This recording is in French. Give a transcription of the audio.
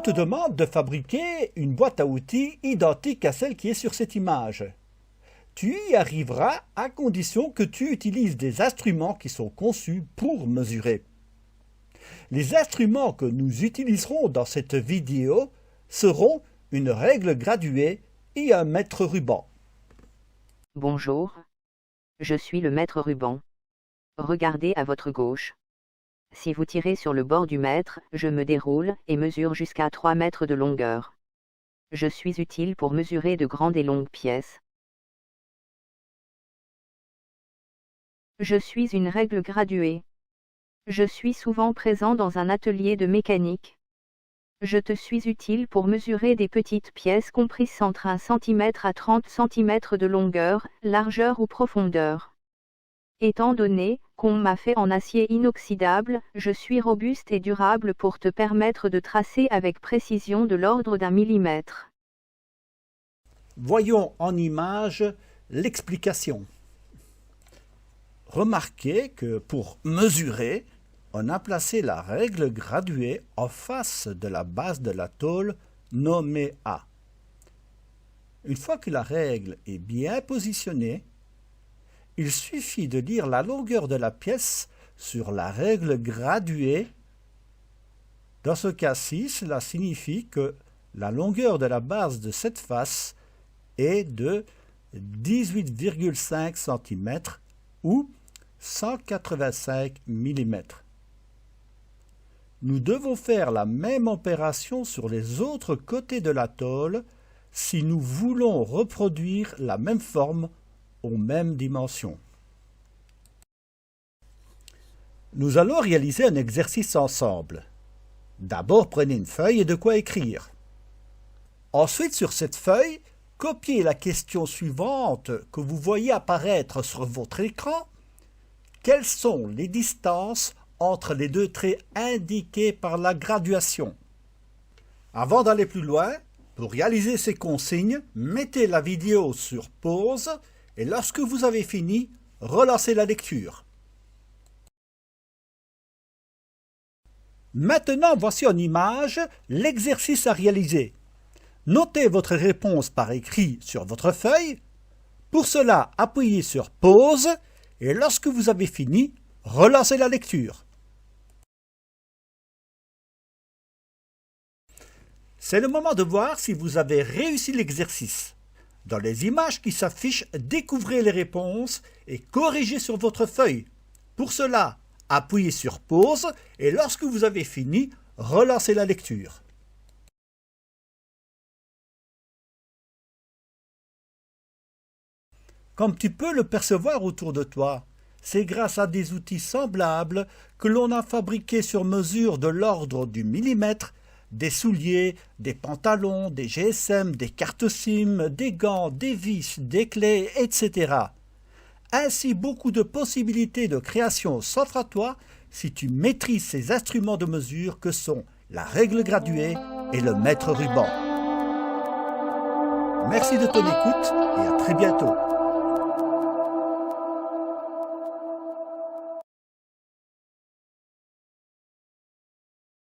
te demande de fabriquer une boîte à outils identique à celle qui est sur cette image. Tu y arriveras à condition que tu utilises des instruments qui sont conçus pour mesurer. Les instruments que nous utiliserons dans cette vidéo seront une règle graduée et un mètre ruban. Bonjour. Je suis le mètre ruban. Regardez à votre gauche. Si vous tirez sur le bord du mètre, je me déroule et mesure jusqu'à 3 mètres de longueur. Je suis utile pour mesurer de grandes et longues pièces. Je suis une règle graduée. Je suis souvent présent dans un atelier de mécanique. Je te suis utile pour mesurer des petites pièces comprises entre 1 cm à 30 cm de longueur, largeur ou profondeur. Étant donné qu'on m'a fait en acier inoxydable, je suis robuste et durable pour te permettre de tracer avec précision de l'ordre d'1 millimètre. Voyons en image l'explication. Remarquez que pour mesurer, on a placé la règle graduée en face de la base de la tôle nommée A. Une fois que la règle est bien positionnée, il suffit de lire la longueur de la pièce sur la règle graduée. Dans ce cas-ci, cela signifie que la longueur de la base de cette face est de 18,5 cm ou 185 mm. Nous devons faire la même opération sur les autres côtés de la tôle si nous voulons reproduire la même forme aux mêmes dimensions. Nous allons réaliser un exercice ensemble. D'abord, prenez une feuille et de quoi écrire. Ensuite, sur cette feuille, copiez la question suivante que vous voyez apparaître sur votre écran. Quelles sont les distances entre les deux traits indiqués par la graduation? Avant d'aller plus loin, pour réaliser ces consignes, mettez la vidéo sur pause et lorsque vous avez fini, relancez la lecture. Maintenant, voici en image l'exercice à réaliser. Notez votre réponse par écrit sur votre feuille. Pour cela, appuyez sur pause et lorsque vous avez fini, relancez la lecture. C'est le moment de voir si vous avez réussi l'exercice. Dans les images qui s'affichent, découvrez les réponses et corrigez sur votre feuille. Pour cela, appuyez sur pause et lorsque vous avez fini, relancez la lecture. Comme tu peux le percevoir autour de toi, c'est grâce à des outils semblables que l'on a fabriqué sur mesure de l'ordre du millimètre des souliers, des pantalons, des GSM, des cartes SIM, des gants, des vis, des clés, etc. Ainsi, beaucoup de possibilités de création s'offrent à toi si tu maîtrises ces instruments de mesure que sont la règle graduée et le mètre ruban. Merci de ton écoute et à très bientôt.